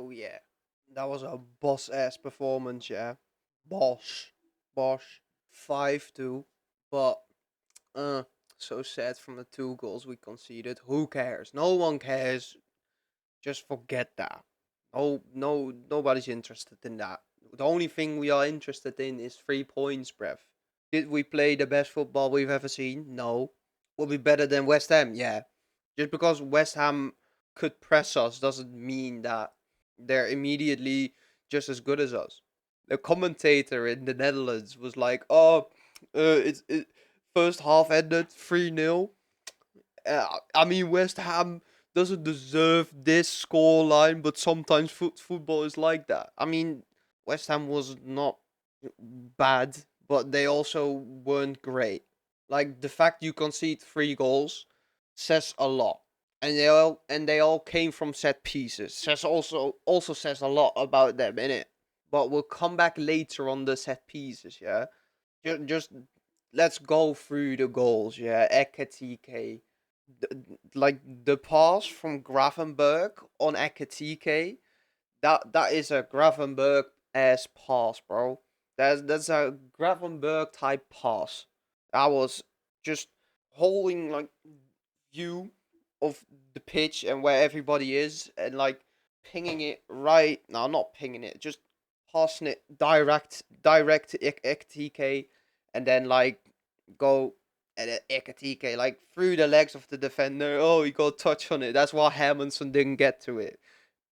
So yeah, that was a boss ass performance. Yeah, boss, boss, 5-2. But uh, so sad from the 2 goals we conceded. Who cares? No one cares. Just forget that. No, nobody's interested in that. The only thing we are interested in is 3 points, bruv. Did we play the best football we've ever seen? No. Will be better than West Ham? Yeah. Just because West Ham could press us doesn't mean that they're immediately just as good as us. The commentator in the Netherlands was like, "Oh, it's first half ended 3-0. I mean, West Ham doesn't deserve this scoreline, but sometimes football is like that." I mean, West Ham was not bad, but they also weren't great. Like the fact you concede 3 goals says a lot, and they all came from set pieces. Says also says a lot about them, innit? But we'll come back later on the set pieces. Yeah, just let's go through the goals. Yeah, Ekatike, like the pass from Gravenberg on Ekatike, that is a Gravenberg ass pass, bro. That's a Gravenberg type pass. That was just holding like view of the pitch and where everybody is, and like pinging it right. No, not pinging it, just passing it direct to Ekatike, and then like go at Ekatike like through the legs of the defender. Oh, he got a touch on it. That's why Hermanson didn't get to it.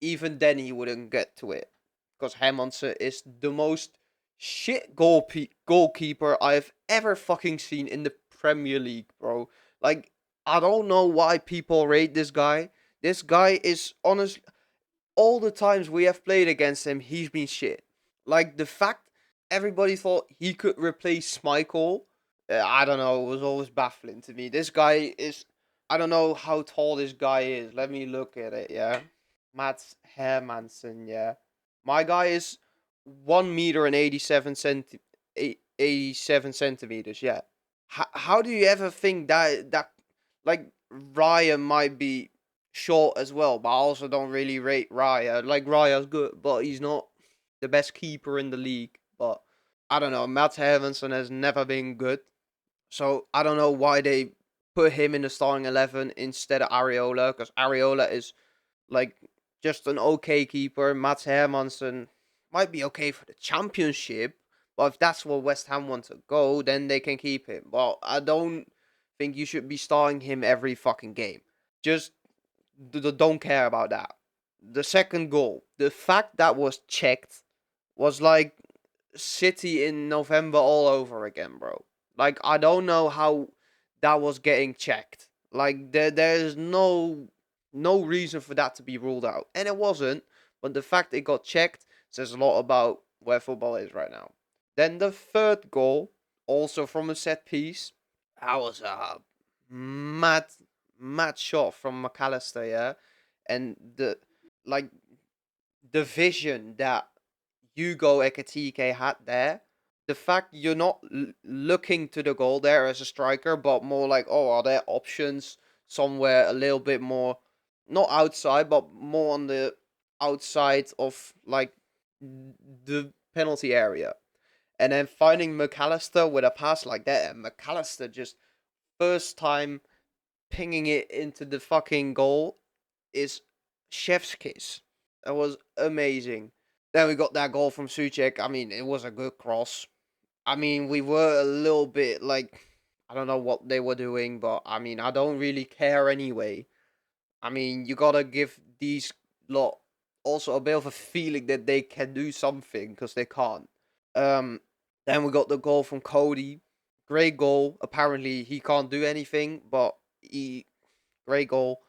Even then, he wouldn't get to it because Hermansen is the most shit goalkeeper I've ever fucking seen in the Premier League, bro. Like, I don't know why people rate this guy. This guy is honest. All the times we have played against him, he's been shit. Like the fact everybody thought he could replace Schmeichel, I don't know. It was always baffling to me. This guy is. I don't know how tall this guy is. Let me look at it. Yeah, Mats Hermansen. Yeah, my guy is 1 meter and 87 centimeters. Yeah. How do you ever think that like Raya might be short as well? But I also don't really rate Raya. Like Raya's good, but he's not the best keeper in the league. But I don't know. Mats Hermansen has never been good, so I don't know why they put him in the starting 11 instead of Areola, because Areola is like just an okay keeper. Mats Hermansen might be okay for the championship, but if that's where West Ham want to go, then they can keep him. But I don't think you should be starting him every fucking game. Just don't care about that. The second goal, the fact that was checked was like City in November all over again, bro. Like I don't know how that was getting checked. Like there's no reason for that to be ruled out, and it wasn't. But the fact it got checked says a lot about where football is right now. Then the third goal, also from a set piece, that was a mad mad shot from McAllister, yeah, and like the vision that Hugo Ekatike had there. The fact you're not looking to the goal there as a striker, but more like, oh, are there options somewhere a little bit more, not outside, but more on the outside of like the penalty area. And then finding McAllister with a pass like that, and McAllister just first time pinging it into the fucking goal is chef's kiss. That was amazing. Then we got that goal from Suchek. I mean, it was a good cross. I mean, we were a little bit like, I don't know what they were doing, but I mean, I don't really care anyway. I mean, you gotta give these lot also a bit of a feeling that they can do something, because they can't. Um, then we got the goal from Cody. Great goal. Apparently, he can't do anything, but great goal.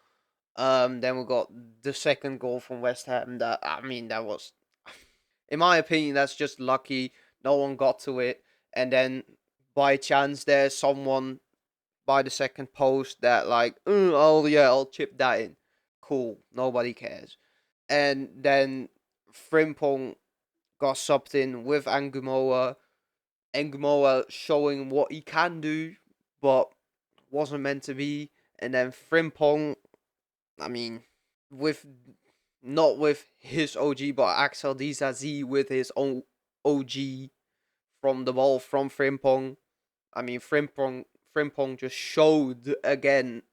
Then we got the second goal from West Ham. That, I mean, that was, in my opinion, that's just lucky. No one got to it, and then by chance there's someone by the second post that like, oh yeah, I'll chip that in. Cool, nobody cares. And then Frimpong got subbed in with Angumoa. Angumoa showing what he can do, but wasn't meant to be. And then Frimpong, I mean, with not with his OG, but Axel Dizazi with his own OG from the ball from Frimpong. I mean, Frimpong just showed again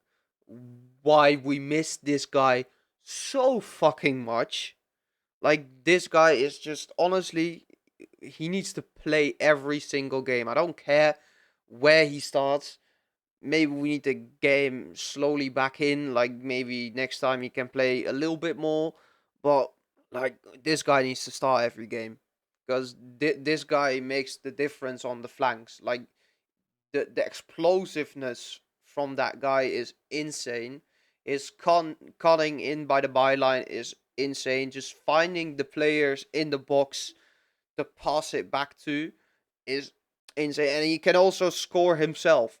why we miss this guy so fucking much. Like, this guy is just, honestly, he needs to play every single game. I don't care where he starts. Maybe we need to get him slowly back in. Like, maybe next time he can play a little bit more. But, like, this guy needs to start every game. Because this guy makes the difference on the flanks. Like, the explosiveness from that guy is insane. His cutting in by the byline is insane. Just finding the players in the box to pass it back to is insane. And he can also score himself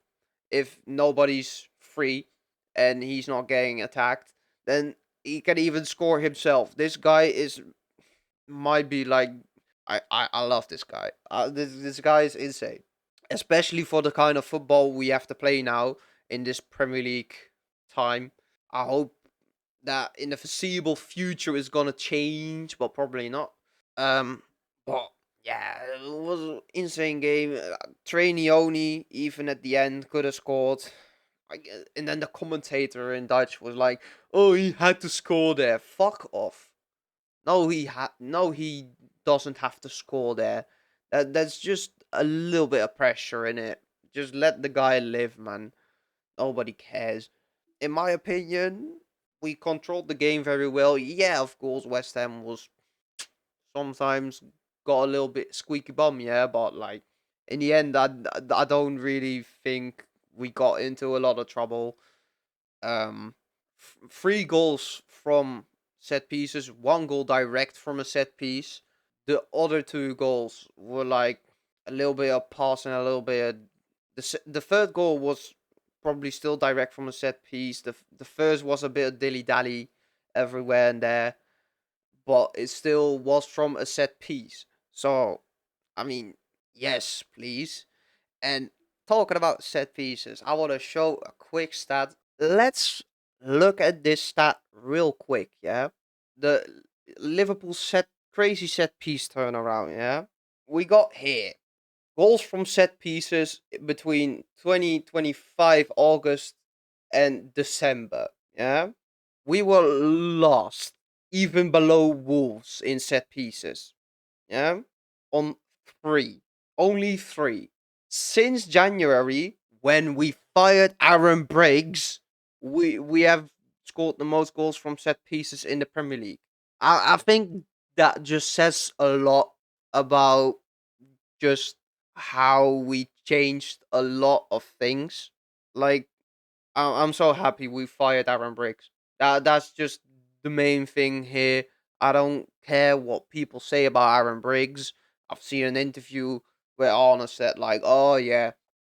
if nobody's free and he's not getting attacked. Then he can even score himself. This guy is might be like I love this guy. This guy is insane, especially for the kind of football we have to play now in this Premier League time. I hope that in the foreseeable future is gonna change, but probably not. But yeah, it was an insane game. Trainioni, even at the end, could have scored. And then the commentator in Dutch was like, "Oh, he had to score there. Fuck off." No, he doesn't have to score there. That's just a little bit of pressure in it. Just let the guy live, man. Nobody cares. In my opinion, we controlled the game very well. Yeah, of course, West Ham was sometimes got a little bit squeaky bum, yeah, but like in the end, I don't really think we got into a lot of trouble. Um, 3 goals from set pieces, 1 goal direct from a set piece. The other 2 goals were like a little bit of pass and a little bit. The third goal was probably still direct from a set piece. The first was a bit of dilly dally everywhere and there, but it still was from a set piece. So, I mean, yes, please. And talking about set pieces, I want to show a quick stat. Let's look at this stat real quick, yeah? The Liverpool crazy set piece turnaround, yeah? We got here goals from set pieces between 2025 August and December, yeah? We were lost, even below Wolves in set pieces, yeah? On 3. Only 3. Since January, when we fired Aaron Briggs, we have scored the most goals from set pieces in the Premier League. I think that just says a lot about just how we changed a lot of things. Like, I'm so happy we fired Aaron Briggs. That's just the main thing here. I don't care what people say about Aaron Briggs. I've seen an interview where Arna said like, "Oh yeah,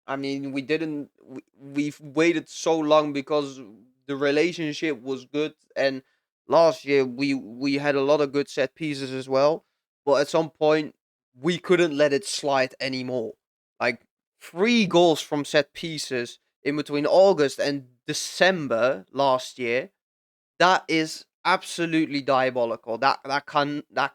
I mean we didn't we've waited so long because the relationship was good, and last year we had a lot of good set pieces as well, but at some point we couldn't let it slide anymore. Like 3 goals from set pieces in between August and December last year, that is absolutely diabolical. That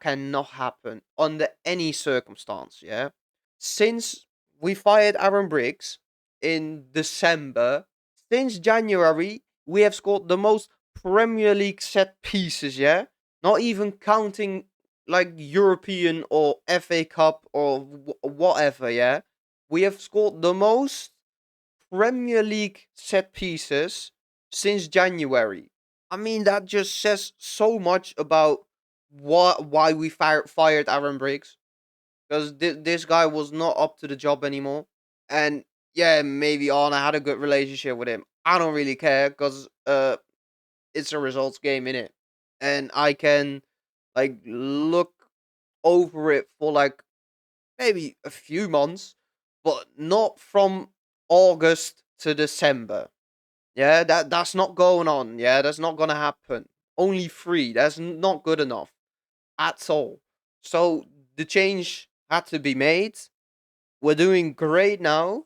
cannot happen under any circumstance, yeah? Since we fired Aaron Briggs in December, since January, we have scored the most Premier League set pieces, yeah? Not even counting like European or FA Cup or whatever, yeah? We have scored the most Premier League set pieces since January. I mean, that just says so much about why we fired Aaron Briggs, because this guy was not up to the job anymore. And yeah, maybe Arna had a good relationship with him. I don't really care because it's a results game in it, and I can like look over it for like maybe a few months, but not from August to December. Yeah, that's not going on. Yeah, that's not gonna happen. Only 3. That's not good enough at all. So the change had to be made. We're doing great now,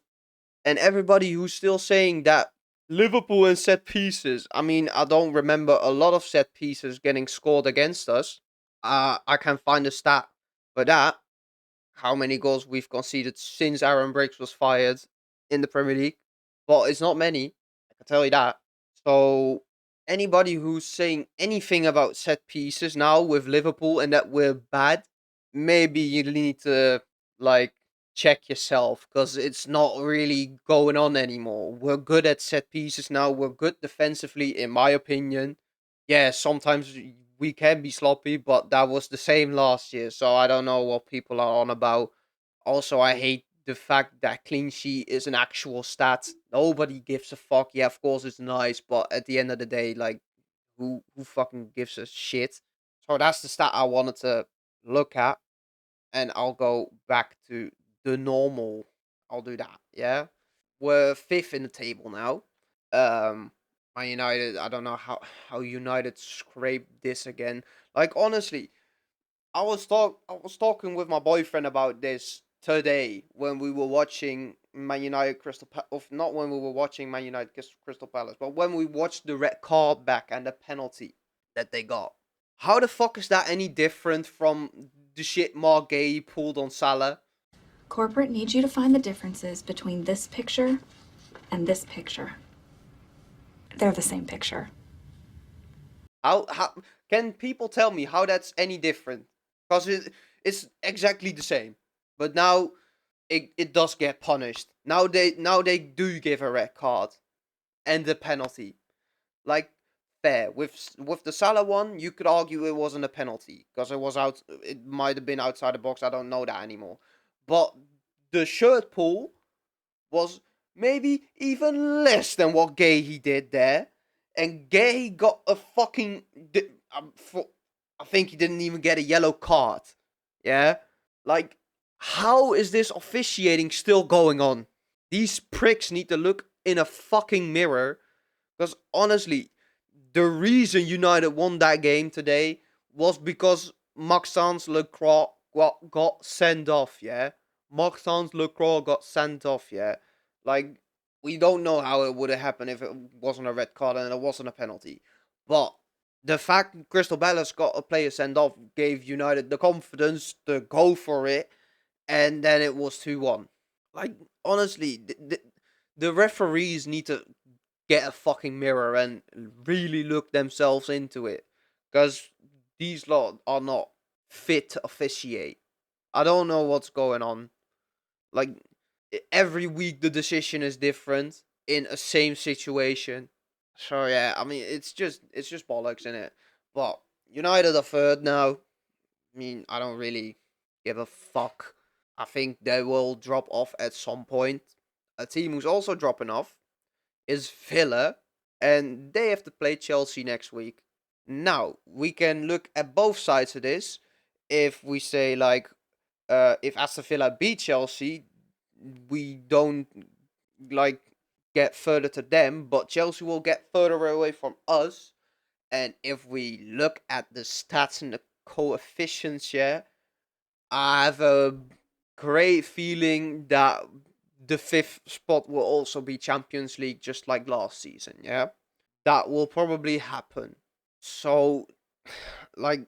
and everybody who's still saying that Liverpool and set pieces. I mean, I don't remember a lot of set pieces getting scored against us. I can find a stat for that. How many goals we've conceded since Aaron Briggs was fired in the Premier League? Well, it's not many. I can tell you that. So anybody who's saying anything about set pieces now with Liverpool and that we're bad, maybe you need to like check yourself because it's not really going on anymore. We're good at set pieces now. We're good defensively, in my opinion. Yeah, sometimes we can be sloppy, but that was the same last year. So I don't know what people are on about. Also, I hate the fact that clean sheet is an actual stat. Nobody gives a fuck. Yeah, of course it's nice, but at the end of the day, like, who fucking gives a shit? So that's the stat I wanted to look at, and I'll go back to the normal. I'll do that. Yeah, we're fifth in the table now. Um, Man United. I don't know how United scraped this again. Like honestly, I was talking with my boyfriend about this today when we were watching Man United Crystal Palace. Not when we were watching Man United Crystal Palace, but when we watched the red card back and the penalty that they got. How the fuck is that any different from the shit Mark Gay pulled on Salah? Corporate needs you to find the differences between this picture and this picture. They're the same picture. How can people tell me how that's any different? Because it's exactly the same. But now it does get punished. Now they do give a red card and the penalty. Like fair. With the Salah one, you could argue it wasn't a penalty because it was out. It might have been outside the box. I don't know that anymore. But the shirt pull was maybe even less than what Gay he did there, and Gay got a fucking. I think he didn't even get a yellow card. Yeah, like how is this officiating still going on? These pricks need to look in a fucking mirror because honestly, the reason United won that game today was because Maxence Lecroix got sent off, yeah? Maxence Lecroix got sent off, yeah? Like, we don't know how it would have happened if it wasn't a red card and it wasn't a penalty. But the fact Crystal Palace got a player sent off gave United the confidence to go for it, and then it was 2-1. Like, honestly, the referees need to get a fucking mirror and really look themselves into it. Because these lot are not fit to officiate. I don't know what's going on. Like, every week the decision is different in a same situation. So yeah, I mean it's just bollocks in it. But United are third now. I mean, I don't really give a fuck. I think they will drop off at some point. A team who's also dropping off is Villa, and they have to play Chelsea next week. Now, we can look at both sides of this. If we say, like, if Aston Villa beat Chelsea, we don't, like, get further to them, but Chelsea will get further away from us. And if we look at the stats and the coefficients, yeah, I have a great feeling that the fifth spot will also be Champions League, just like last season. Yeah, that will probably happen. So, like,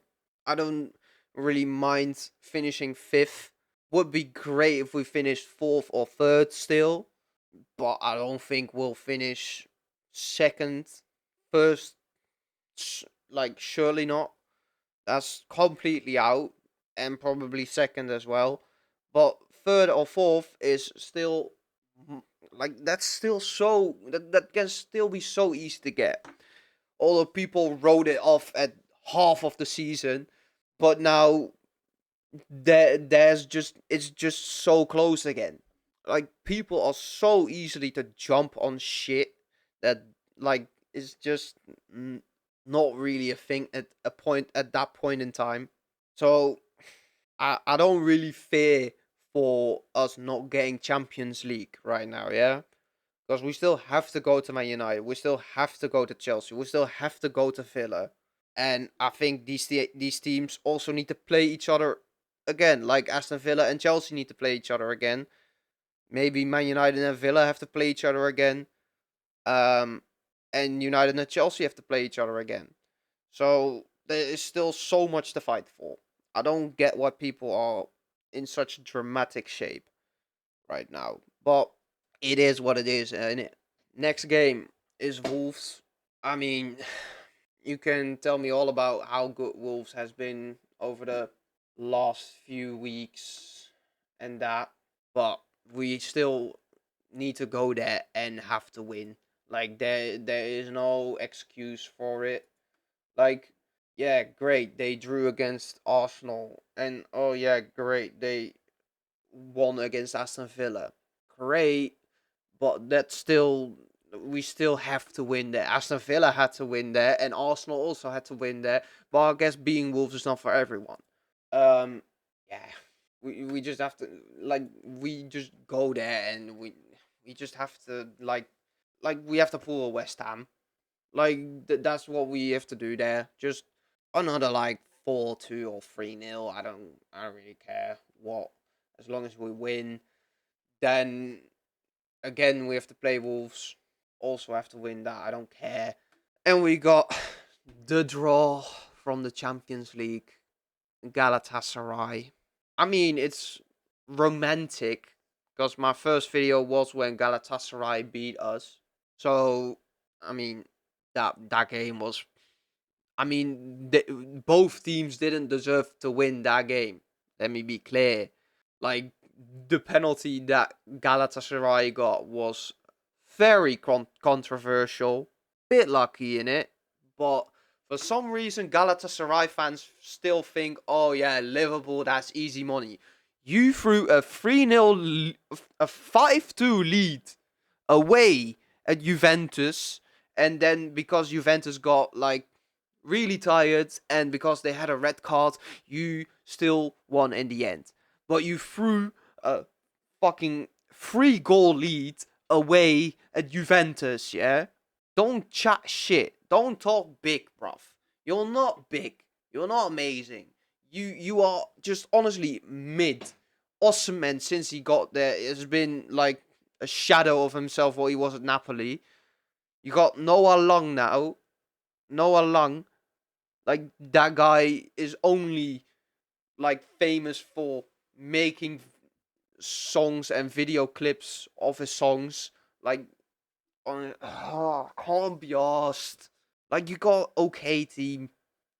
I don't really mind finishing fifth. Would be great if we finished fourth or third still, but I don't think we'll finish second, first. Like, surely not. That's completely out, and probably second as well. But third or fourth is still like that's still so that can still be so easy to get. Although people wrote it off at half of the season, but now there's just it's just so close again. Like people are so easily to jump on shit that like it's just not really a thing at that point in time. So I don't really fear for us not getting Champions League right now, yeah? Because we still have to go to Man United, we still have to go to Chelsea, we still have to go to Villa. And I think these teams also need to play each other again, like Aston Villa and Chelsea need to play each other again. Maybe Man United and Villa have to play each other again. Um, and United and Chelsea have to play each other again. So there is still so much to fight for. I don't get why people are in such dramatic shape right now. But it is what it is. And next game is Wolves. I mean, you can tell me all about how good Wolves has been over the last few weeks and that, but we still need to go there and have to win. Like there is no excuse for it. Like, yeah, great, they drew against Arsenal, and oh yeah, great, they won against Aston Villa. Great, but that's still, we still have to win there. Aston Villa had to win there, and Arsenal also had to win there. But I guess being Wolves is not for everyone. Um, yeah, we just have to, like, we just go there and we just have to like we have to pull a West Ham. Like that's what we have to do there. Just another like 4-2 or 3-0. I don't really care what, as long as we win. Then again, we have to play Wolves. Also have to win that. I don't care. And we got the draw from the Champions League, Galatasaray. I mean, it's romantic because my first video was when Galatasaray beat us. So, I mean, that game was. I mean, both teams didn't deserve to win that game. Let me be clear. Like, the penalty that Galatasaray got was very controversial. Bit lucky in it, but for some reason Galatasaray fans still think, oh yeah, Liverpool, that's easy money. You threw a 3-0, a 5-2 lead away at Juventus, and then because Juventus got like really tired and because they had a red card, you still won in the end. But you threw a fucking 3-goal lead away at Juventus, yeah? Don't chat shit. Don't talk big, bruv. You're not big. You're not amazing. You are just honestly mid. Osimhen, since he got there, has been like a shadow of himself what he was at Napoli. You got Noah Long now. Noah Long, like that guy is only like famous for making songs and video clips of his songs. Like on can't be asked. Like you got okay team.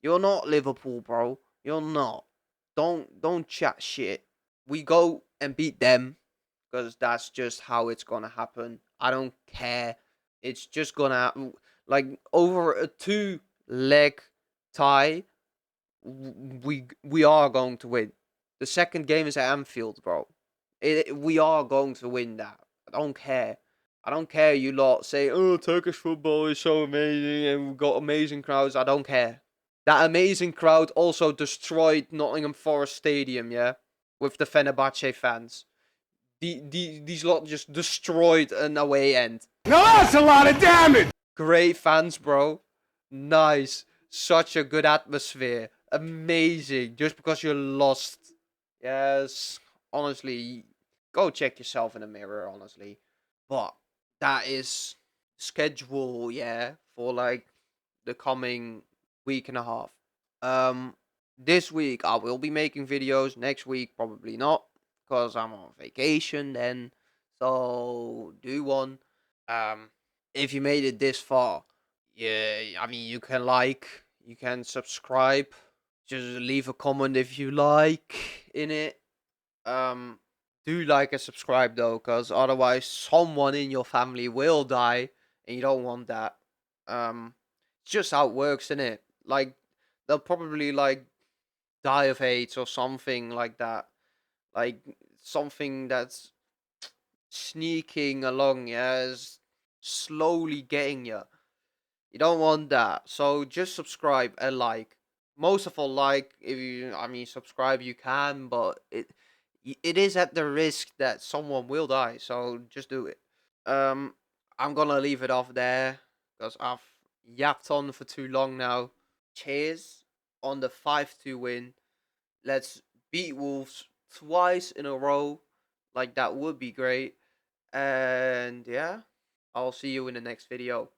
You're not Liverpool, bro. You're not. Don't chat shit. We go and beat them because that's just how it's gonna happen. I don't care. It's just gonna like over a 2-leg tie. We are going to win. The second game is at Anfield, bro. We are going to win that. I don't care. I don't care you lot say, oh, Turkish football is so amazing and we've got amazing crowds. I don't care. That amazing crowd also destroyed Nottingham Forest Stadium, yeah? With the Fenerbahce fans. These lot just destroyed an away end. Now that's a lot of damage! Great fans, bro. Nice. Such a good atmosphere. Amazing. Just because you lost. Yes. Honestly, go check yourself in the mirror, honestly. But that is schedule, yeah, for like the coming week and a half. Um, this week I will be making videos. Next week, probably not. Because I'm on vacation then. So do one. Um, if you made it this far, yeah, I mean, you can like, you can subscribe, just leave a comment if you like in it. Um, do like and subscribe though, because otherwise someone in your family will die, and you don't want that. It's just how it works, isn't it? Like they'll probably like die of AIDS or something like that, like something that's sneaking along, yeah, is slowly getting you. You don't want that. So just subscribe and like. Most of all, like if you, I mean, subscribe you can, but it is at the risk that someone will die. So just do it. Um, I'm gonna leave it off there because I've yapped on for too long now. Cheers on the 5-2 win. Let's beat Wolves twice in a row. Like that would be great. And yeah, I'll see you in the next video.